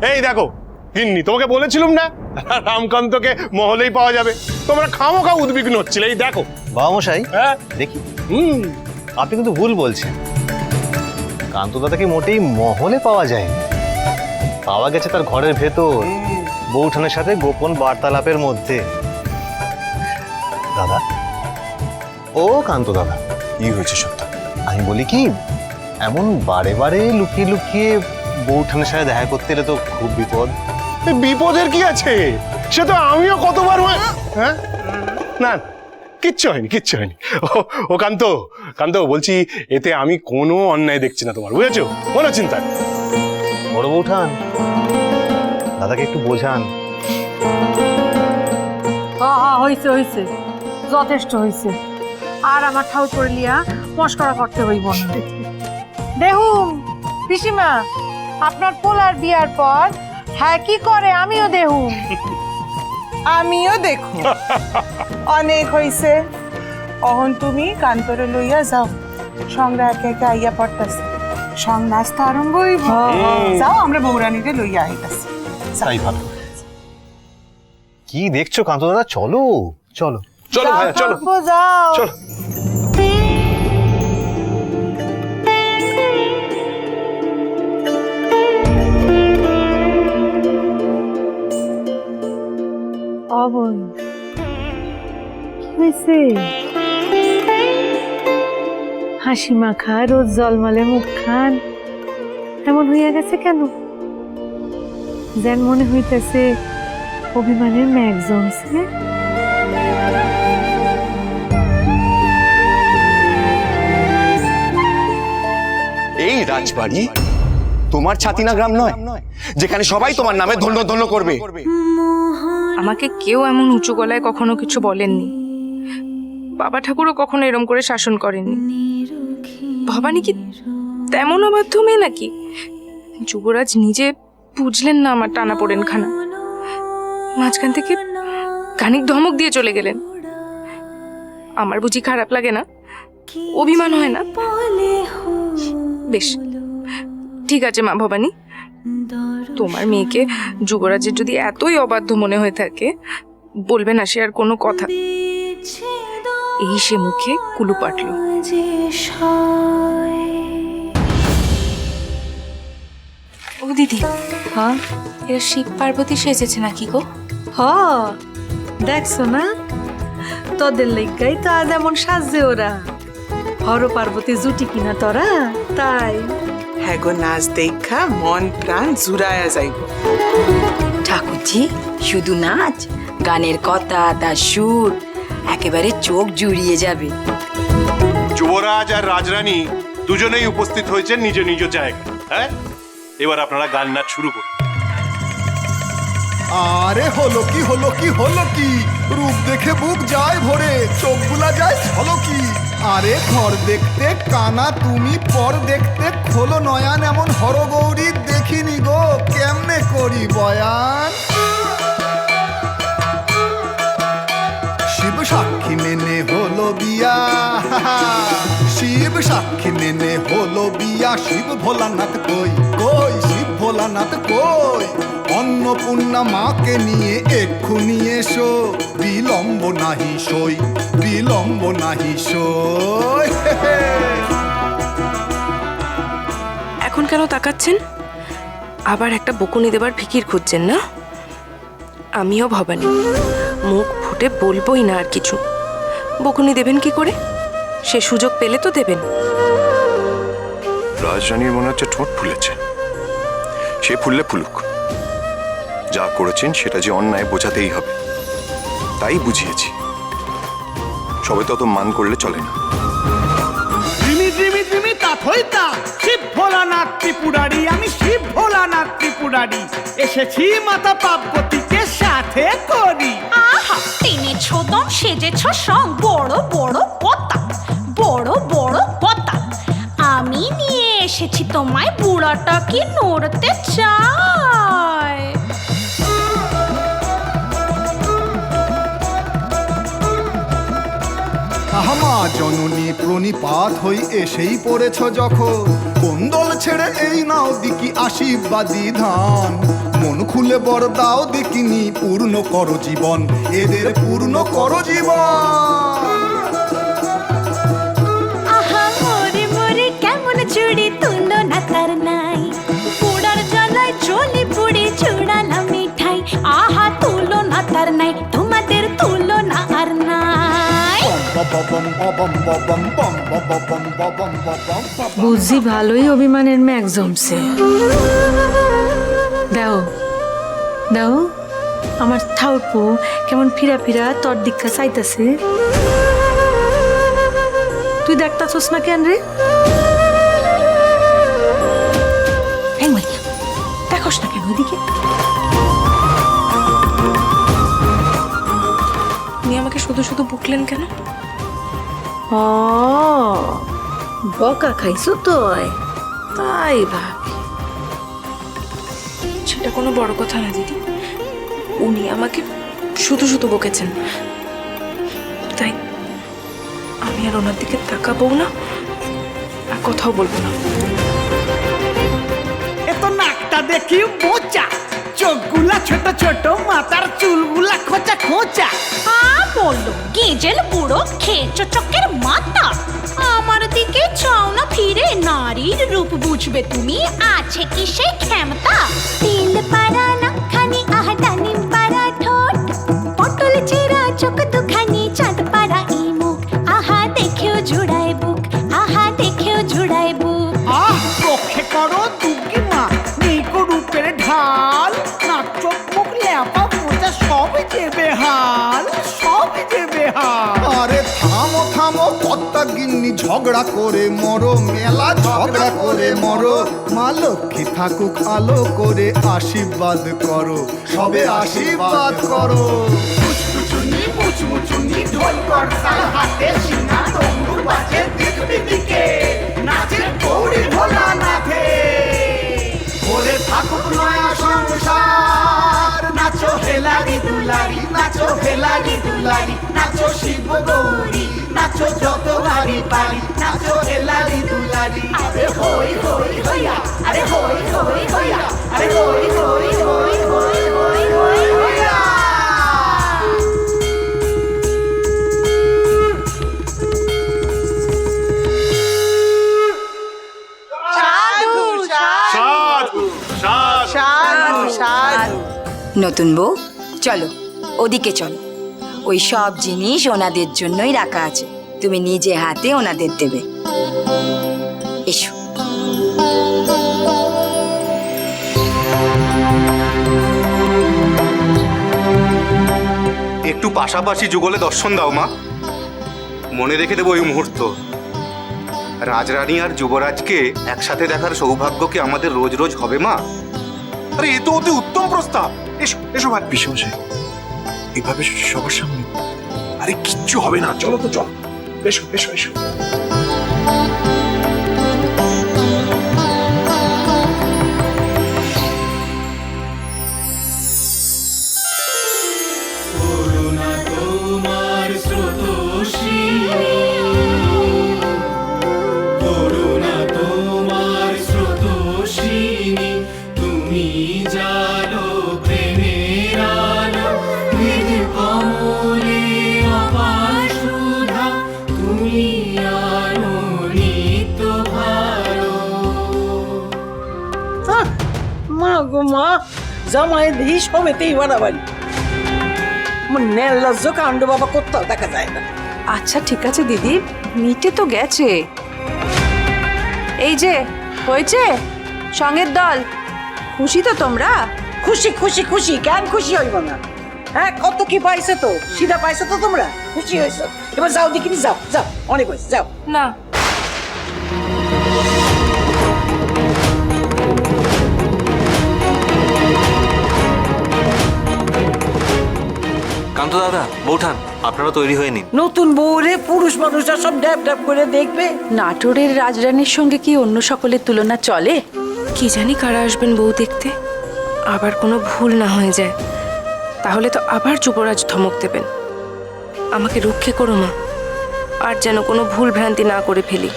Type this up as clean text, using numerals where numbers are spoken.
এই দেখো গিন্নি, তোমাকে বলেছিলাম না রামকান্তকে মহলেই পাওয়া যাবে, তোমরা খামোখা উদ্বিগ্ন হচ্ছিলে। এই দেখো বাবা মশাই, হ্যাঁ দেখি আপনি কিন্তু ভুল বলছেন। কান্ত দাদাকে মোটেই মহলে পাওয়া যায়নি, পাওয়া গেছে তার ঘরের ভেতর বৌঠানের সাথে গোপন বার্তালাপের মধ্যে। দাদা, ও কান্ত দাদা, কি হয়েছে সত্য? আমি বলি কি, এমন বারে বারে লুকিয়ে লুকিয়ে বৌঠানের সাথে দেখা করতে এলে তো খুব বিপদ। বিপদের কি আছে, সে তো আমিও কতবার হ্যাঁ না কিচ্ছু হয়নি, কিচ্ছু হয়নি। ও কান্ত, কান্ত বলছি, এতে আমি কোনো অন্যায় দেখছি না তোমার, বুঝেছো? কোনো চিন্তা নেই। বড় বৌঠান, দাদাকে একটু বোঝান। হইছে হইছে, যথেষ্ট হইছে। আর আমার ঠাউর করে লিয়া মস্করা করতে হইব না। দেখুন পিসিমা, আপনার পোলার বিয়ার পর হ্যাঁ কি করে আমিও দেখুন। আমিও দেখুন। অনেক হইছে, অহন তুমি কান্তরে লইয়া যাও, সঙ্গে একে একে আইয়া পড়তাছে, সং নাস্তা আরম্ভ হইব। যাও, আমরা বৌরানীরে লইয়া আইতাছি। তাই ভালো। কি দেখছো কান্ত দাদা, চলো চলো চলো ভাইয়া, চলো যাও। চলো। অবই কি হয়েছে? হাসি মাখা রোজ জলমলে মুখখান এমন হইয়া গেছে কেন? যেন মনে হইতেছে অভিমানের ম্যাগ জমছে। এই রাজবাড়ি তোমার ছাতিনা গ্রাম নয়, যেখানে সবাই তোমার নামে ধন্য ধন্য করবে। আমাকে কেউ এমন উঁচু গলায় কখনো কিছু বলেননি, বাবা ঠাকুরও কখনো এরম করে শাসন করেননি। ভবানী কি তেমন অবাধ্য মেয়ে নাকি? যুবরাজ নিজে বুঝলেন না আমার টানা পড়েন খানা, মাঝখান থেকে খানিক ধমক দিয়ে চলে গেলেন। আমার বুঝি খারাপ লাগে না? অভিমান হয় না? বেশ ঠিক আছে মা ভবানী, তোমার মেয়েকে যুবরাজের যদি এতই অবাধ্য মনে হয়ে থাকে, বলবে না সে আর কোনো কথা। এই সে মুখে কুলু পাটল। ও দিদি, হ্যাঁ এরা শিব পার্বতী সেজেছে নাকি গো? হ, দেখছো না, তোদের লেগাই তো আজ এমন সাজছে ওরা। হর পার্বতী জুটি কিনা তোরা, তাই হ্যাঁ গো, নাচ দেখা মন প্রাণ জুড়ায়া যাইব। ঠাকুরজি, শুধু নাচ, গানের কথা, তার সুর একেবারে চোখ জুড়িয়ে যাবে। যুবরাজ আর রাজরানী দুজনেই উপস্থিত হয়েছেন নিজ নিজ জায়গায়। হ্যাঁ, এবার আপনারা গান নাচ শুরু করুন। আরে হলো কি হলো কি হলো কি, রূপ দেখে বুক যায় ভরে, চোখগুলা যায় হলো কি। আরে ঘর দেখতে কানা তুমি, পর দেখতে খোলো নয়ান, এমন হরগৌরী দেখিনি গো, কেমনে করি বয়ান। শিব সাক্ষী মেনে হলো বিয়া, শিব সাক্ষী মেনে হলো বিয়া, শিব ভোলানাথ কই কই, শিব ভোলানাথ কই। অন্নপূর্ণা মাকে নিয়ে এক্ষুনি এসো, বিলম্ব নাহি সই, বিলম্ব নাহি সই। এখন কেন তাকাচ্ছেন? আবার একটা বকুনি দেবার ফিকির খুঁজছেন না? আমিও ভবানী, মুখ ফুটে বলবোই না আর কিছু। বকুনি দেবেন কি করে? সে সুযোগ পেলে তো দেবেন। রাজরানীর মনে হচ্ছে ঠোঁট ফুলেছে, সে ফুললে ফুলুক, যা করেছেন সেটা যে অন্যায় বোঝাতেই হবে, তাই বুঝিয়েছি। সবে তত মান করলে চলে না। ত্রিমি ত্রিমি ত্রিমি তাথইতা, শিব ভোলানাথ ত্রিপুরারি, আমি শিব ভোলানাথ ত্রিপুরারি, এসেছি মাতা পার্বতীকে সাথে করি। আহা, টেনেছ দম, সেজেছ সং, বড় বড় পতা, বড় বড় পতা। আমি নিয়ে এসেছি তোমায়, বুড়াটা কি নড়তে চায়। আহমা জননী প্রণিপাত হই এসেই পড়েছ যখন, কোন্দল ছেড়ে এই নাও দিকি আশীর্বাদী ধান। ফুলে বর দাও দেখিনি, পূর্ণ করো জীবন, এদের পূর্ণ করো জীবন। আহা মোরে মোরে কেমন চুড়ি তুলনা তার নাই, পোড়ার জ্বালায় জ্বলি পুড়ে চুড়ালাম মিঠাই। আহা তুলনা তার নাই, তোমাদের তুলনা আর নাই। বুঝি ভালোই অভিমানের ম্যাগ জমছে। দাও দাও, আমার ঠাউরপো কেমন ফিরা ফিরা তোর দিকটা চাইতেছে। তুই দেখতাছস না কেন রে? দেখোস না কেন ওইদিকে? উনি আমাকে শুধু শুধু বকলেন কেন? ও বকা খাইছো তুই, তাই ভাবি। সেটা কোনো বড় কথা না দিদি, উনি আমাকে শুধু শুধু বকেছেন, তাই আমি আর ওনার দিকে তাকাবো না, আর কথাও বলবো না। এত নাকটা দেখি মোচা, চোখগুলা ছোট ছোট, মাথার চুলগুলা খোঁচা খোঁচা। বললো গেজেল বুড়ো খেয়েছো চোখের মাথা। আমার দিকে চাও না ফিরে, নারীর রূপ বুঝবে তুমি, আছে কি সে ক্ষমতা? তিল পারা নাকখানি, আহা ডানিম পারা ঠোঁট, পটল চেরা চোখ দুখানি, চাঁদ পারা এই মুখ, আহা দেখেও জুড়ায় বুক, আহা দেখেও জুড়ায় বুক। আহ রক্ষে করো দুর্গি মা, নেই কো রূপের ঢাল, নাক চোখ মুখ ল্যাপা মোচা সবই যে বেহাল, সবই যে বেহাল। আরে থামো থামো কর্তা গিন্নি ঝগড়া করে মরো, মেলা ঝগড়া করে মরো। মা লক্ষ্মী থাকুক আলো করে আশীর্বাদ করো, সবে আশীর্বাদ করো। মুচমুচুনি মুচমুচুনি ঢোল করতাল হাতে, সিনা তম্বুর বাজে দেখবি দিকে, নাচে গৌরী ভোলা নাথে। ভোরে থাকুক নয়া সংসার, নাচো হেলারি দুলারি, নাচো হেলারি দুলারি, নাচো শিব গৌরী, নাচো যত বাড়ি পারি, নাচো হেলারি দুলারি। আরে হই হই হইয়া, আরে হই হই হইয়া, আরে হই হই হই হই হই হই হইয়া। নতুন বউ চলো ওদিকে চলো, ওই সব জিনিস ওনাদের জন্যই রাখা আছে, তুমি নিজে হাতে ওনাদের দেবে। এসো। একটু পাশাপাশি যুগলে দর্শন দাও মা, মনে রেখে দেবো এই মুহূর্ত। রাজরানী আর যুবরাজকে একসাথে দেখার সৌভাগ্য কি আমাদের রোজ রোজ হবে মা? আরে এ তো অতি উত্তম প্রস্তাব। এসো এসো ভাই পিসমশাই, এভাবে সবার সামনে। আরে কিচ্ছু হবে না, চলো তো চল, এসো এসো এসো। মা গো মা, জামাই দিই সবেতেই বাড়াবাড়ি, নির্লজ্জ কাণ্ড বাবা কোথাও দেখা যায় না। আচ্ছা ঠিক আছে দিদি, মিটে তো গেছে। এই যে হয়েছে সঙ্গের দল, খুশি তো তোমরা? খুশি খুশি খুশি, কেন খুশি হইব না? হ্যাঁ কত কি পাইছে তো, সিধা পাইছে তো, তোমরা খুশি হয়েছো। এবার যাও দেখিনি, যাও যাও, অনেক হয়েছে, যাও। না কান্ত দাদা, বৌঠান, আপনারা তৈরি হয়ে নিন। নতুন বউরে পুরুষ মানুষরা সব ড্যাব ড্যাব করে দেখবে। নাটোরের রাজরানীর সঙ্গে কি অন্য সকলের তুলনা চলে? কি জানি কারা আসবেন বউ দেখতে, আবার কোনো ভুল না হয়ে যায়, তাহলে তো আবার যুবরাজ ধমক দেবেন। আমাকে রক্ষে করো মা, আর যেন কোনো ভুল ভ্রান্তি না করে ফেলি।